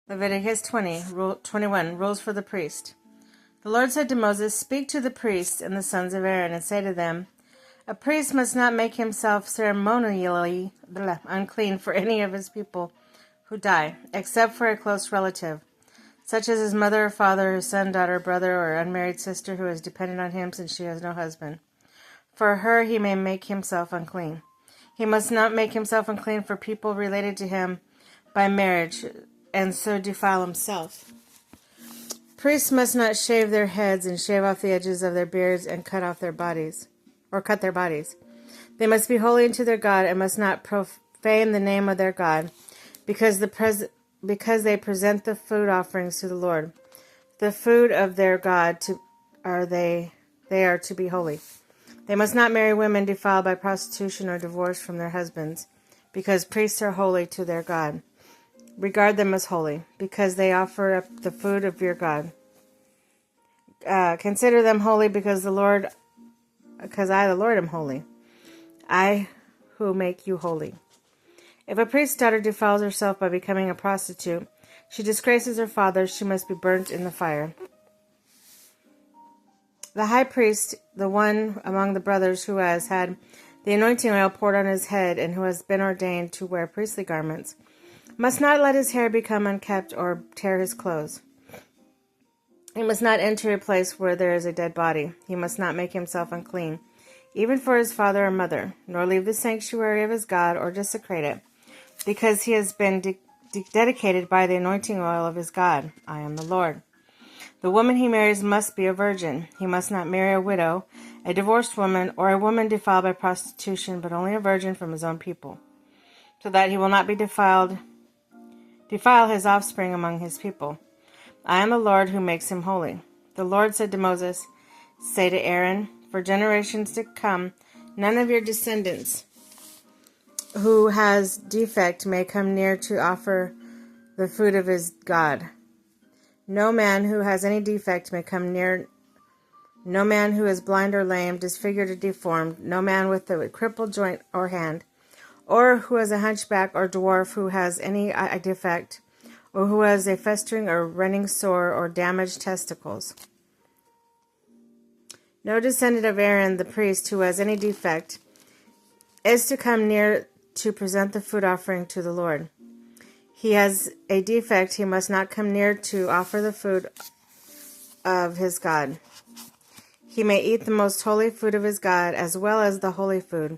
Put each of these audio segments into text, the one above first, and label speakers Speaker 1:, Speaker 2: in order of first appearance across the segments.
Speaker 1: Leviticus 21, Rules for the Priest. The Lord said to Moses, "Speak to the priests and the sons of Aaron, and say to them, a priest must not make himself ceremonially unclean for any of his people who die, except for a close relative, such as his mother or father, his son, daughter, brother, or unmarried sister who is dependent on him since she has no husband. For her he may make himself unclean. He must not make himself unclean for people related to him by marriage, and so defile himself. Priests must not shave their heads and shave off the edges of their beards and cut their bodies. They must be holy unto their God and must not profane the name of their God, because they present the food offerings to the Lord. The food of their God they are to be holy. They must not marry women defiled by prostitution or divorced from their husbands, because priests are holy to their God. Regard them as holy, because they offer up the food of your God. Consider them holy, because I, the Lord, am holy. I who make you holy. If a priest's daughter defiles herself by becoming a prostitute, she disgraces her father, she must be burnt in the fire. The high priest, the one among the brothers who has had the anointing oil poured on his head and who has been ordained to wear priestly garments, must not let his hair become unkept or tear his clothes. He must not enter a place where there is a dead body. He must not make himself unclean, even for his father or mother, nor leave the sanctuary of his God or desecrate it, because he has been dedicated by the anointing oil of his God. I am the Lord. The woman he marries must be a virgin. He must not marry a widow, a divorced woman, or a woman defiled by prostitution, but only a virgin from his own people, so that he will not be defile his offspring among his people. I am the Lord who makes him holy. The Lord said to Moses, say to Aaron, for generations to come, none of your descendants who has defect may come near to offer the food of his God. No man who has any defect may come near. No man who is blind or lame, disfigured or deformed, no man with a crippled joint or hand, or who has a hunchback or dwarf who has any defect, or who has a festering or running sore or damaged testicles. No descendant of Aaron the priest who has any defect is to come near to present the food offering to the Lord. He has a defect, he must not come near to offer the food of his God. He may eat the most holy food of his God as well as the holy food.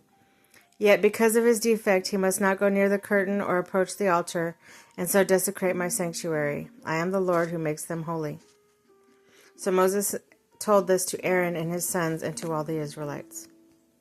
Speaker 1: Yet because of his defect, he must not go near the curtain or approach the altar, and so desecrate my sanctuary. I am the Lord who makes them holy. So Moses told this to Aaron and his sons and to all the Israelites.